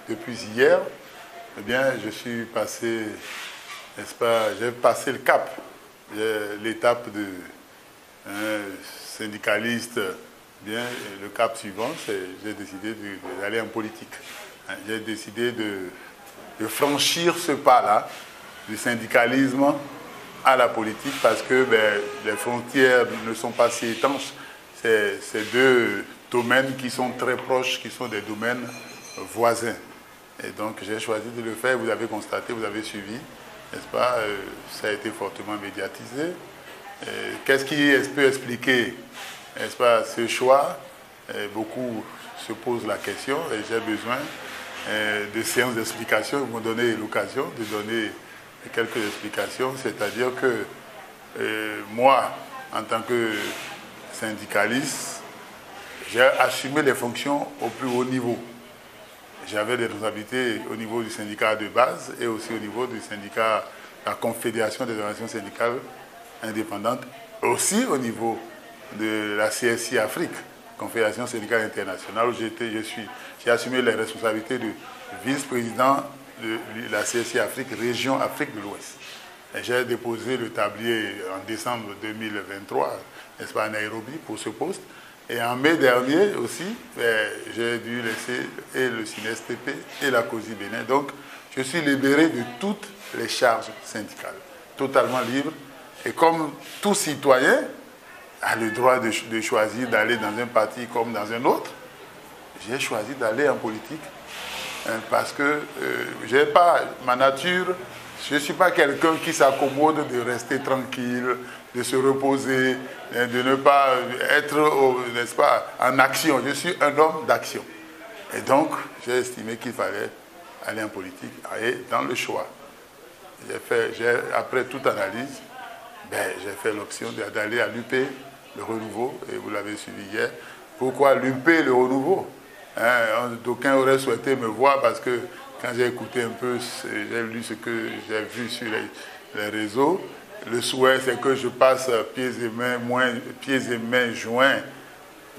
depuis hier, eh bien, je suis passé, n'est-ce pas, j'ai passé le cap, l'étape de syndicaliste. Bien, le cap suivant, c'est j'ai décidé d'aller en politique. J'ai décidé de franchir ce pas-là, du syndicalisme à la politique, parce que les frontières ne sont pas si étanches. C'est deux domaines qui sont très proches, qui sont des domaines voisins. Et donc j'ai choisi de le faire, vous avez constaté, vous avez suivi, n'est-ce pas, ça a été fortement médiatisé. Qu'est-ce qui peut expliquer, n'est-ce pas, ce choix? Beaucoup se posent la question et j'ai besoin de séances d'explication. Vous me donnez l'occasion de donner quelques explications, c'est-à-dire que moi, en tant que syndicaliste, j'ai assumé les fonctions au plus haut niveau. J'avais des responsabilités au niveau du syndicat de base et aussi au niveau du syndicat, la Confédération des organisations syndicales indépendantes, aussi au niveau de la CSI Afrique, Confédération syndicale internationale, où j'ai assumé les responsabilités de vice-président de la CSI Afrique, région Afrique de l'Ouest. J'ai déposé le tablier en décembre 2023, n'est-ce pas, à Nairobi, pour ce poste. Et en mai dernier aussi, j'ai dû laisser et le SINESTP et la COSI Bénin. Donc, je suis libéré de toutes les charges syndicales, totalement libre. Et comme tout citoyen a le droit de choisir d'aller dans un parti comme dans un autre, j'ai choisi d'aller en politique parce que j'ai pas ma nature. Je ne suis pas quelqu'un qui s'accommode de rester tranquille, de se reposer, de ne pas être, n'est-ce pas, en action. Je suis un homme d'action. Et donc, j'ai estimé qu'il fallait aller en politique et dans le choix. Après toute analyse, j'ai fait l'option d'aller à l'UP, le Renouveau, et vous l'avez suivi hier. Pourquoi l'UP, le Renouveau? D'aucuns auraient souhaité me voir parce que quand j'ai écouté un peu, j'ai lu ce que j'ai vu sur les réseaux, le souhait c'est que je passe pieds et mains joints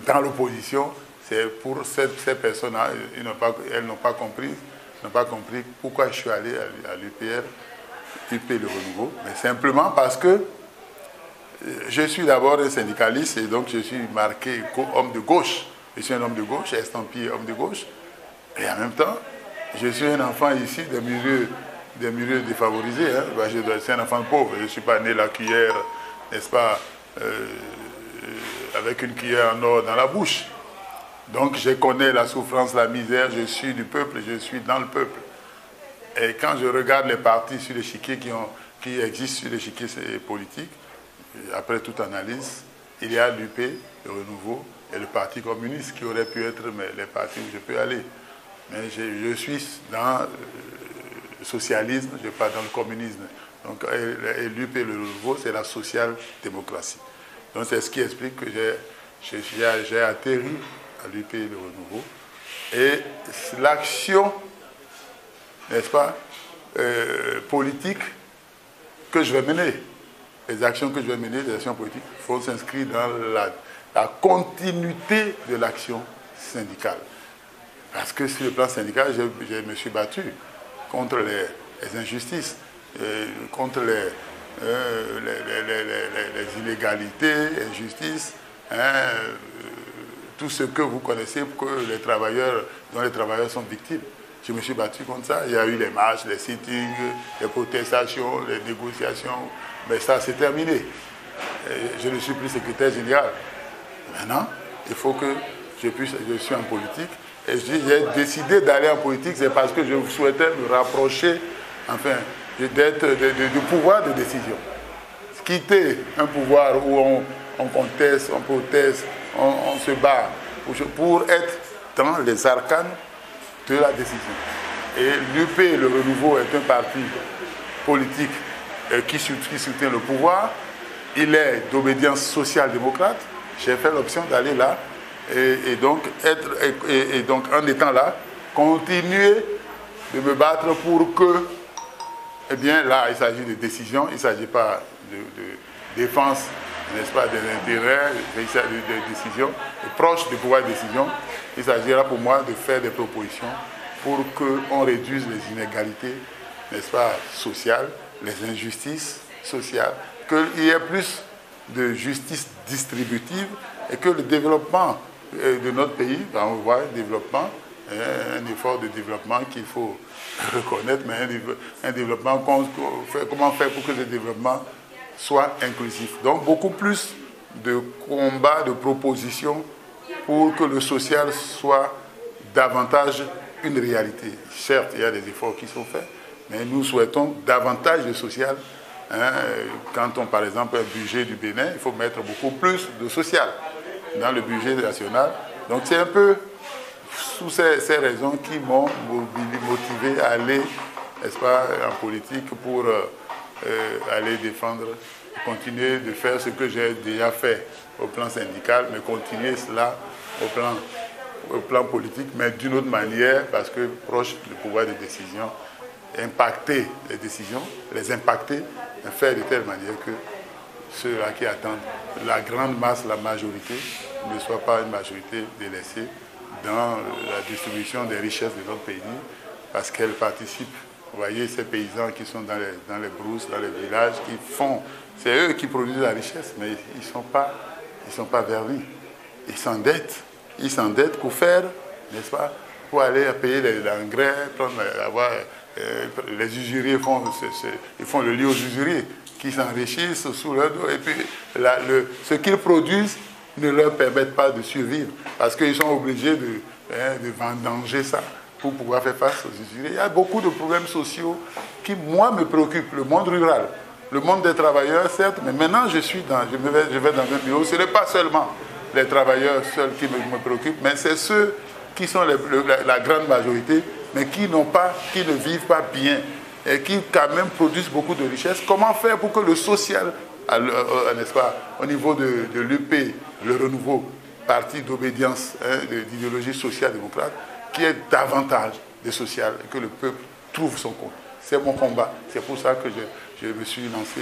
dans l'opposition. C'est pour ces personnes-là, elles n'ont pas compris pourquoi je suis allé à l'UPR, UP le Renouveau. Mais simplement parce que je suis d'abord un syndicaliste et donc je suis marqué homme de gauche. Je suis un homme de gauche, estampillé homme de gauche. Et en même temps, je suis un enfant ici des milieux défavorisés. Je suis un enfant pauvre. Je ne suis pas né la cuillère, n'est-ce pas, avec une cuillère en or dans la bouche. Donc je connais la souffrance, la misère. Je suis du peuple, je suis dans le peuple. Et quand je regarde les partis sur l'échiquier qui existent sur l'échiquier politique, après toute analyse, il y a l'UP, le Renouveau, et le Parti communiste qui aurait pu être les partis où je peux aller. Mais je suis dans le socialisme, je ne suis pas dans le communisme. Donc l'UP, le Renouveau, c'est la social-démocratie. Donc c'est ce qui explique que j'ai atterri à l'UP, le Renouveau. Et l'action, n'est-ce pas, politique que je vais mener, les actions que je vais mener, les actions politiques, faut s'inscrire dans la continuité de l'action syndicale. Parce que sur le plan syndical, je me suis battu contre les injustices, contre les inégalités, injustices, tout ce que vous connaissez dont les travailleurs sont victimes. Je me suis battu contre ça. Il y a eu les marches, les sittings, les protestations, les négociations, mais ça c'est terminé. Je ne suis plus secrétaire général. Maintenant, il faut que je suis en politique. Et j'ai décidé d'aller en politique, c'est parce que je souhaitais me rapprocher, enfin, du pouvoir de décision. Quitter un pouvoir où on conteste, on proteste, on se bat, pour être dans les arcanes de la décision. Et l'UP, le Renouveau, est un parti politique qui soutient le pouvoir. Il est d'obédience social-démocrate. J'ai fait l'option d'aller là et donc en étant là, continuer de me battre pour que, eh bien là, il s'agit de décision, il ne s'agit pas de défense, n'est-ce pas, des intérêts, il s'agit de décision, proche du pouvoir de décision. Il s'agira pour moi de faire des propositions pour qu'on réduise les inégalités, n'est-ce pas, sociales, les injustices sociales, qu'il y ait plus de justice distributive et que le développement de notre pays, on voit le développement, un effort de développement qu'il faut reconnaître, mais un développement, comment faire pour que le développement soit inclusif. Donc beaucoup plus de combats, de propositions pour que le social soit davantage une réalité. Certes, il y a des efforts qui sont faits, mais nous souhaitons davantage de social. Quand on, par exemple, un budget du Bénin, il faut mettre beaucoup plus de social dans le budget national. Donc c'est un peu sous ces raisons qui m'ont motivé à aller, n'est-ce pas, en politique pour aller défendre, continuer de faire ce que j'ai déjà fait au plan syndical, mais continuer cela au plan politique, mais d'une autre manière, parce que proche du pouvoir de décision, impacter les décisions, les impacter, faire de telle manière que ceux-là qui attendent la grande masse, la majorité, ne soit pas une majorité délaissée dans la distribution des richesses de notre pays, parce qu'elle participe. Vous voyez ces paysans qui sont dans les brousses, dans les villages, c'est eux qui produisent la richesse, mais ils ne sont pas vernis. Ils s'endettent pour faire, n'est-ce pas, pour aller payer l'engrais, les usuriers ils font le lit aux usuriers qui s'enrichissent sous leur dos. Et puis, ce qu'ils produisent ne leur permettent pas de survivre parce qu'ils sont obligés de vendanger ça pour pouvoir faire face aux usuriers. Il y a beaucoup de problèmes sociaux qui, moi, me préoccupent. Le monde rural, le monde des travailleurs, certes, mais maintenant, je vais dans un bureau. Ce n'est pas seulement les travailleurs seuls qui me préoccupent, mais c'est ceux qui sont la grande majorité, mais qui ne vivent pas bien et qui quand même produisent beaucoup de richesses. Comment faire pour que le social, n'est-ce pas, au niveau de l'UP, le renouveau, parti d'obédience, d'idéologie social-démocrate, qui est davantage de social et que le peuple trouve son compte. C'est mon combat. C'est pour ça que je me suis lancé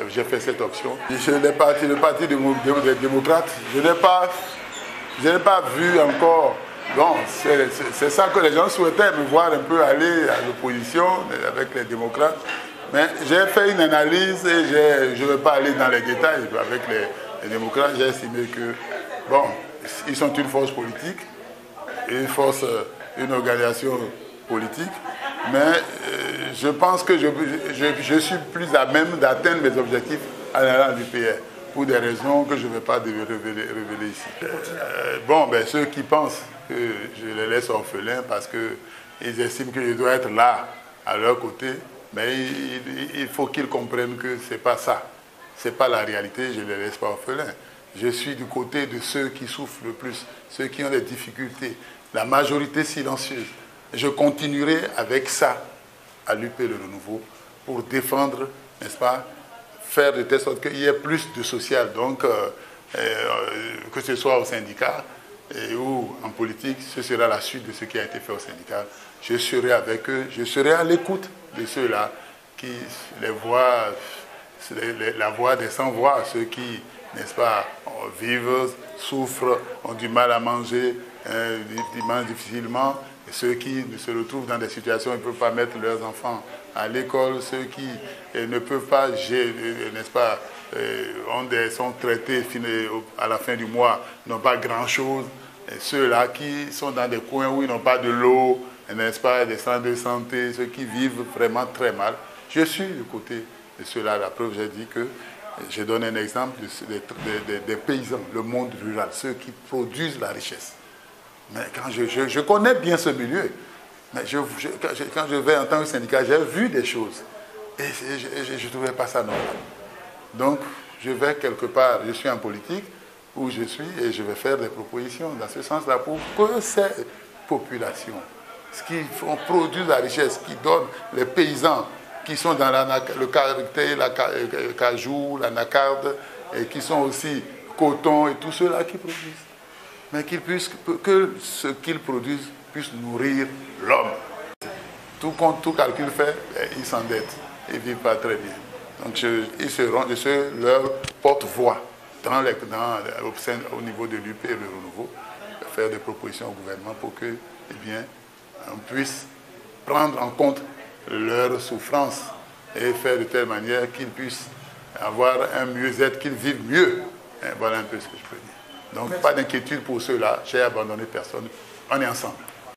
j'ai fait cette option. Le parti des démocrates, je n'ai pas vu encore. Bon, c'est ça que les gens souhaitaient, me voir un peu aller à l'opposition avec les démocrates. Mais j'ai fait une analyse et je ne vais pas aller dans les détails avec les démocrates. J'ai estimé que, bon, ils sont une force politique, une organisation politique, mais je pense que je suis plus à même d'atteindre mes objectifs en allant à l'UPR, pour des raisons que je ne vais pas révéler ici. Ceux qui pensent que je les laisse orphelins parce qu'ils estiment que je dois être là, à leur côté, mais il faut qu'ils comprennent que ce n'est pas ça. Ce n'est pas la réalité, je ne les laisse pas orphelins. Je suis du côté de ceux qui souffrent le plus, ceux qui ont des difficultés, la majorité silencieuse. Je continuerai avec ça à l'UP Le Renouveau pour défendre, n'est-ce pas, faire de telle sorte qu'il y ait plus de social. Donc, que ce soit au syndicat ou en politique, ce sera la suite de ce qui a été fait au syndicat. Je serai avec eux, je serai à l'écoute de ceux-là qui, la voix des sans-voix, ceux qui, n'est-ce pas, vivent, souffrent, ont du mal à manger, ils mangent difficilement, et ceux qui se retrouvent dans des situations où ils ne peuvent pas mettre leurs enfants à l'école, ceux qui ne peuvent pas, n'est-ce pas, sont traités à la fin du mois, n'ont pas grand-chose, et ceux-là qui sont dans des coins où ils n'ont pas de l'eau, n'est-ce pas, des centres de santé, ceux qui vivent vraiment très mal. Je suis du côté de ceux-là. La preuve, j'ai dit que je donne un exemple des paysans, le monde rural, ceux qui produisent la richesse. Mais quand je connais bien ce milieu, mais quand je vais en tant que syndicat, j'ai vu des choses et je ne trouvais pas ça normal. Donc, je vais quelque part, je suis en politique, où je suis, et je vais faire des propositions dans ce sens-là pour que ces populations, qui produisent la richesse, qui donnent les paysans, qui sont dans le caractère, la cajou, la nacarde, et qui sont aussi coton et tout cela qui produisent. Mais que ce qu'ils produisent puisse nourrir l'homme. Tout calcul fait, ils s'endettent, ils ne vivent pas très bien. Donc ils seront leur porte-voix au niveau de l'UP et le renouveau, faire des propositions au gouvernement pour que, eh bien, on puisse prendre en compte leurs souffrances et faire de telle manière qu'ils puissent avoir un mieux-être, qu'ils vivent mieux. Voilà un peu ce que je peux dire. Donc, pas d'inquiétude pour ceux-là. J'ai abandonné personne. On est ensemble.